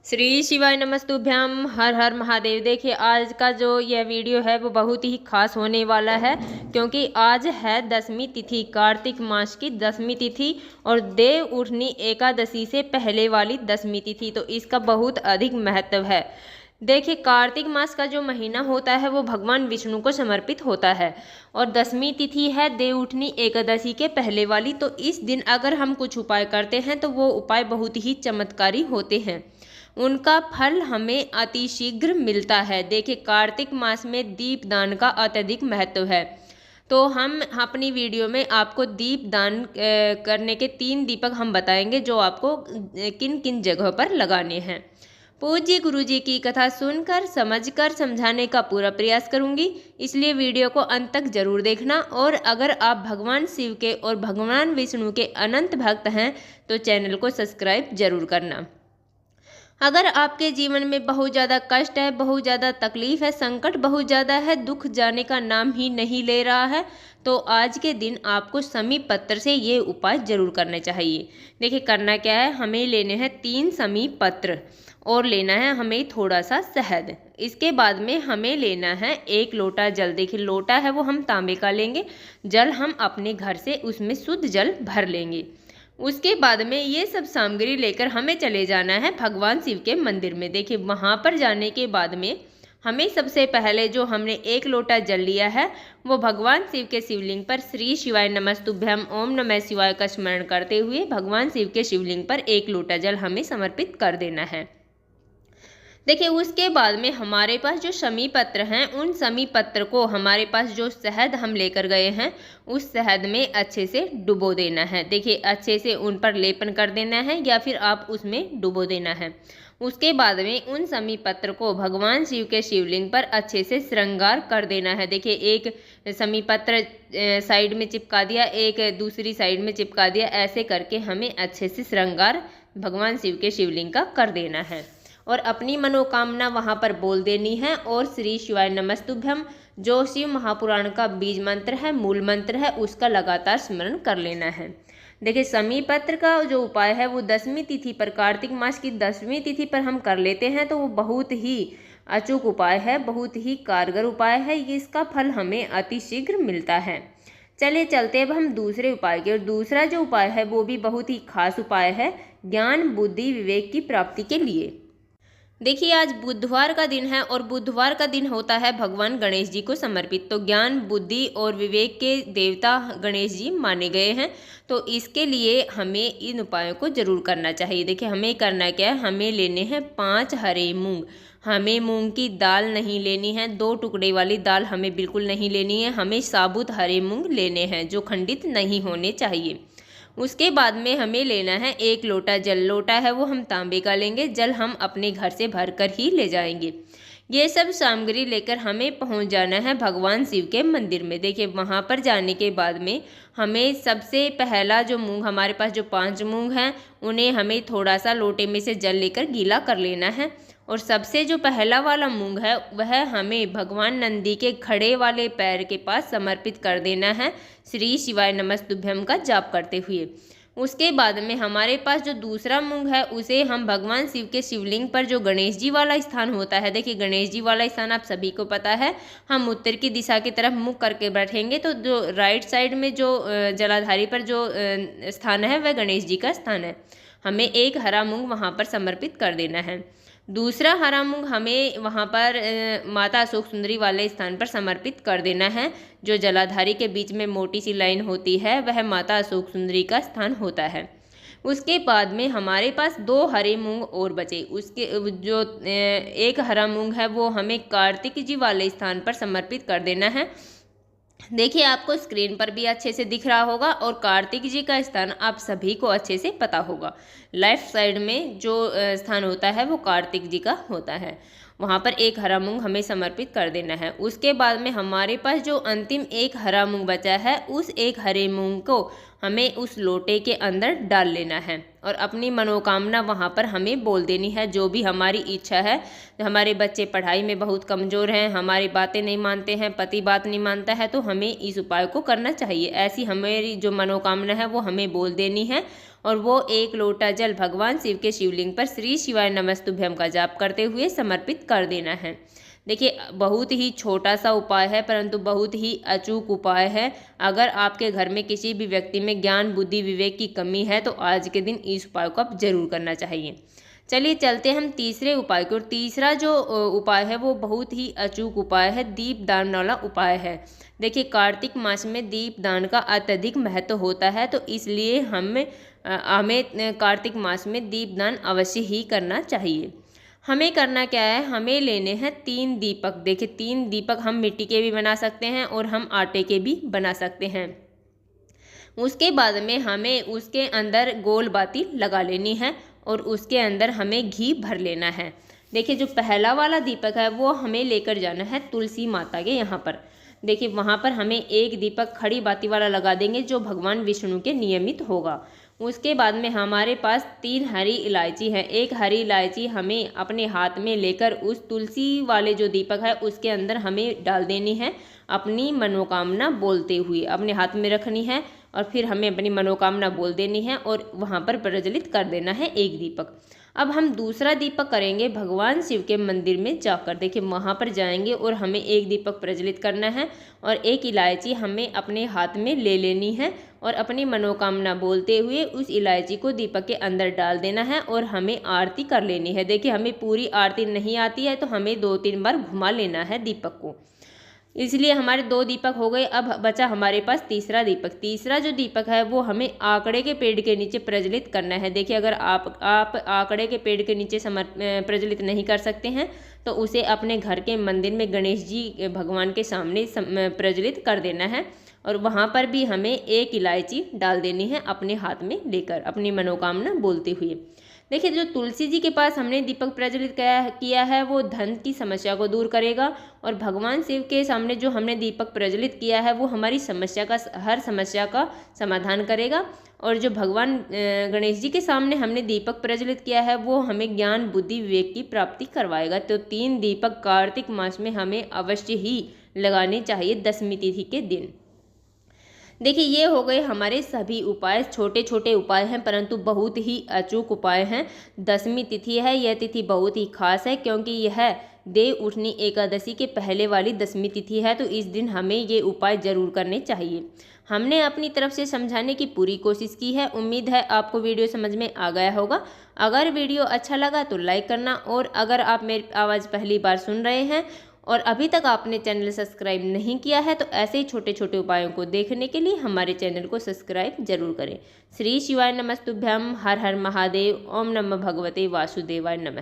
श्री शिवाय नमस्तुभ्यम। हर हर महादेव। देखिए आज का जो यह वीडियो है वो बहुत ही खास होने वाला है, क्योंकि आज है दसवीं तिथि, कार्तिक मास की 10वीं तिथि और देव उठनी एकादशी से पहले वाली 10वीं तिथि। तो इसका बहुत अधिक महत्व है। देखिए कार्तिक मास का जो महीना होता है वो भगवान विष्णु को समर्पित होता है और 10वीं तिथि है देव उठनी एकादशी के पहले वाली। तो इस दिन अगर हम कुछ उपाय करते हैं तो वो उपाय बहुत ही चमत्कारी होते हैं, उनका फल हमें अतिशीघ्र मिलता है। देखिए कार्तिक मास में दीप दान का अत्यधिक महत्व है, तो हम अपनी वीडियो में आपको दीप दान करने के 3 दीपक हम बताएंगे जो आपको किन किन जगहों पर लगाने हैं। पूज्य गुरु जी की कथा सुनकर समझकर समझाने का पूरा प्रयास करूंगी, इसलिए वीडियो को अंत तक जरूर देखना। और अगर आप भगवान शिव के और भगवान विष्णु के अनंत भक्त हैं तो चैनल को सब्सक्राइब जरूर करना। अगर आपके जीवन में बहुत ज़्यादा कष्ट है, बहुत ज़्यादा तकलीफ है, संकट बहुत ज़्यादा है, दुख जाने का नाम ही नहीं ले रहा है, तो आज के दिन आपको शमी पत्र से ये उपाय जरूर करने चाहिए। देखिए करना क्या है, हमें लेने हैं 3 शमी पत्र और लेना है हमें थोड़ा सा शहद। इसके बाद में हमें लेना है 1 लोटा जल। देखिए लोटा है वो हम तांबे का लेंगे, जल हम अपने घर से उसमें शुद्ध जल भर लेंगे। उसके बाद में ये सब सामग्री लेकर हमें चले जाना है भगवान शिव के मंदिर में। देखिए वहाँ पर जाने के बाद में हमें सबसे पहले जो हमने 1 लोटा जल लिया है वो भगवान शिव के शिवलिंग पर श्री शिवाय नमस्तुभ्यम ओम नमः शिवाय का स्मरण करते हुए भगवान शिव के शिवलिंग पर 1 लोटा जल हमें समर्पित कर देना है। देखिए उसके बाद में हमारे पास जो शमी पत्र हैं, उन शमी पत्र को हमारे पास जो शहद हम लेकर गए हैं उस शहद में अच्छे से डुबो देना है। देखिए अच्छे से उन पर लेपन कर देना है या फिर आप उसमें डुबो देना है। उसके बाद में उन शमी पत्र को भगवान शिव के शिवलिंग पर अच्छे से श्रृंगार कर देना है। देखिए एक शमी पत्र साइड में चिपका दिया, एक दूसरी साइड में चिपका दिया, ऐसे करके हमें अच्छे से श्रृंगार भगवान शिव के शिवलिंग का कर देना है और अपनी मनोकामना वहाँ पर बोल देनी है। और श्री शिवाय नमस्तुभ्यम जो शिव महापुराण का बीज मंत्र है, मूल मंत्र है, उसका लगातार स्मरण कर लेना है। देखिए शमी पत्र का जो उपाय है वो 10वीं तिथि पर, कार्तिक मास की 10वीं तिथि पर हम कर लेते हैं, तो वो बहुत ही अचूक उपाय है, बहुत ही कारगर उपाय है। इसका फल हमें अतिशीघ्र मिलता है। चलिए चलते अब हम दूसरे उपाय के। और दूसरा जो उपाय है वो भी बहुत ही खास उपाय है, ज्ञान बुद्धि विवेक की प्राप्ति के लिए। देखिए आज बुधवार का दिन है और बुधवार का दिन होता है भगवान गणेश जी को समर्पित। तो ज्ञान बुद्धि और विवेक के देवता गणेश जी माने गए हैं, तो इसके लिए हमें इन उपायों को जरूर करना चाहिए। देखिए हमें करना क्या है, हमें लेने हैं 5 हरे मूंग। हमें मूंग की दाल नहीं लेनी है, 2 टुकड़े वाली दाल हमें बिल्कुल नहीं लेनी है, हमें साबुत हरे मूंग लेने हैं जो खंडित नहीं होने चाहिए। उसके बाद में हमें लेना है 1 लोटा जल। लोटा है वो हम तांबे का लेंगे, जल हम अपने घर से भर कर ही ले जाएंगे। ये सब सामग्री लेकर हमें पहुंच जाना है भगवान शिव के मंदिर में। देखिए वहाँ पर जाने के बाद में हमें सबसे पहला जो मूंग, हमारे पास जो 5 मूंग हैं, उन्हें हमें थोड़ा सा लोटे में से जल लेकर गीला कर लेना है। और सबसे जो पहला वाला मूंग है वह हमें भगवान नंदी के खड़े वाले पैर के पास समर्पित कर देना है, श्री शिवाय नमस्तुभ्यम का जाप करते हुए। उसके बाद में हमारे पास जो दूसरा मूंग है उसे हम भगवान शिव के शिवलिंग पर, जो गणेश जी वाला स्थान होता है, देखिए गणेश जी वाला स्थान आप सभी को पता है, हम उत्तर की दिशा की तरफ मुख करके बैठेंगे, तो जो राइट साइड में जो जलाधारी पर जो स्थान है वह गणेश जी का स्थान है। हमें 1 हरा मूंग वहाँ पर समर्पित कर देना है। दूसरा हरा मूंग हमें वहाँ पर माता अशोक सुंदरी वाले स्थान पर समर्पित कर देना है। जो जलाधारी के बीच में मोटी सी लाइन होती है वह माता अशोक सुंदरी का स्थान होता है। उसके बाद में हमारे पास 2 हरे मूंग और बचे। उसके जो 1 हरा मूंग है वो हमें कार्तिक जी वाले स्थान पर समर्पित कर देना है। देखिए आपको स्क्रीन पर भी अच्छे से दिख रहा होगा और कार्तिक जी का स्थान आप सभी को अच्छे से पता होगा। लेफ्ट साइड में जो स्थान होता है वो कार्तिक जी का होता है, वहाँ पर 1 हरा मूंग हमें समर्पित कर देना है। उसके बाद में हमारे पास जो अंतिम 1 हरा मूंग बचा है उस 1 हरे मूंग को हमें उस लोटे के अंदर डाल लेना है और अपनी मनोकामना वहाँ पर हमें बोल देनी है, जो भी हमारी इच्छा है। हमारे बच्चे पढ़ाई में बहुत कमज़ोर हैं, हमारी बातें नहीं मानते हैं, पति बात नहीं मानता है, तो हमें इस उपाय को करना चाहिए। ऐसी हमारी जो मनोकामना है वो हमें बोल देनी है और वो 1 लोटा जल भगवान शिव के शिवलिंग पर श्री शिवाय नमस्तुभ्यम का जाप करते हुए समर्पित कर देना है। देखिए बहुत ही छोटा सा उपाय है परंतु बहुत ही अचूक उपाय है। अगर आपके घर में किसी भी व्यक्ति में ज्ञान बुद्धि विवेक की कमी है तो आज के दिन इस उपाय को आप जरूर करना चाहिए। चलिए चलते हम तीसरे उपाय की ओर। तीसरा जो उपाय है वो बहुत ही अचूक उपाय है, दीप दान वाला उपाय है। देखिए कार्तिक मास में दीप दान का अत्यधिक महत्व होता है तो इसलिए हमें कार्तिक मास में दीप दान अवश्य ही करना चाहिए। हमें करना क्या है, हमें लेने हैं 3 दीपक। देखिए 3 दीपक हम मिट्टी के भी बना सकते हैं और हम आटे के भी बना सकते हैं। उसके बाद में हमें उसके अंदर गोल बाती लगा लेनी है और उसके अंदर हमें घी भर लेना है। देखिए जो पहला वाला दीपक है वो हमें लेकर जाना है तुलसी माता के यहाँ पर। देखिए वहाँ पर हमें 1 दीपक खड़ी बाती वाला लगा देंगे जो भगवान विष्णु के नियमित होगा। उसके बाद में हमारे पास 3 हरी इलायची है। 1 हरी इलायची हमें अपने हाथ में लेकर उस तुलसी वाले जो दीपक है उसके अंदर हमें डाल देनी है, अपनी मनोकामना बोलते हुए अपने हाथ में रखनी है और फिर हमें अपनी मनोकामना बोल देनी है और वहाँ पर प्रज्वलित कर देना है 1 दीपक। अब हम दूसरा दीपक करेंगे भगवान शिव के मंदिर में जाकर। देखिए वहाँ पर जाएंगे और हमें 1 दीपक प्रज्वलित करना है और 1 इलायची हमें अपने हाथ में ले लेनी है और अपनी मनोकामना बोलते हुए उस इलायची को दीपक के अंदर डाल देना है और हमें आरती कर लेनी है। देखिए हमें पूरी आरती नहीं आती है तो हमें 2-3 बार घुमा लेना है दीपक को। इसलिए हमारे 2 दीपक हो गए। अब बचा हमारे पास तीसरा दीपक। तीसरा जो दीपक है वो हमें आकड़े के पेड़ के नीचे प्रज्वलित करना है। देखिए अगर आप आकड़े के पेड़ के नीचे प्रज्वलित नहीं कर सकते हैं तो उसे अपने घर के मंदिर में गणेश जी भगवान के सामने प्रज्वलित कर देना है और वहाँ पर भी हमें 1 इलायची डाल देनी है अपने हाथ में लेकर अपनी मनोकामना बोलते हुए। देखिए जो तुलसी जी के पास हमने दीपक प्रज्वलित किया है वो धन की समस्या को दूर करेगा और भगवान शिव के सामने जो हमने दीपक प्रज्वलित किया है वो हमारी हर समस्या का समाधान करेगा। और जो भगवान गणेश जी के सामने हमने दीपक प्रज्वलित किया है वो हमें ज्ञान बुद्धि विवेक की प्राप्ति करवाएगा। तो 3 दीपक कार्तिक मास में हमें अवश्य ही लगाने चाहिए 10वीं तिथि के दिन। देखिए ये हो गए हमारे सभी उपाय। छोटे छोटे उपाय हैं परंतु बहुत ही अचूक उपाय हैं। 10वीं तिथि है, यह तिथि बहुत ही खास है क्योंकि यह देव उठनी एकादशी के पहले वाली 10वीं तिथि है तो इस दिन हमें ये उपाय जरूर करने चाहिए। हमने अपनी तरफ से समझाने की पूरी कोशिश की है। उम्मीद है आपको वीडियो समझ में आ गया होगा। अगर वीडियो अच्छा लगा तो लाइक करना और अगर आप मेरी आवाज़ पहली बार सुन रहे हैं और अभी तक आपने चैनल सब्सक्राइब नहीं किया है तो ऐसे ही छोटे छोटे उपायों को देखने के लिए हमारे चैनल को सब्सक्राइब जरूर करें। श्री शिवाय नमस्तुभ्यम। हर हर महादेव। ओम नमः भगवते वासुदेवाय नमः।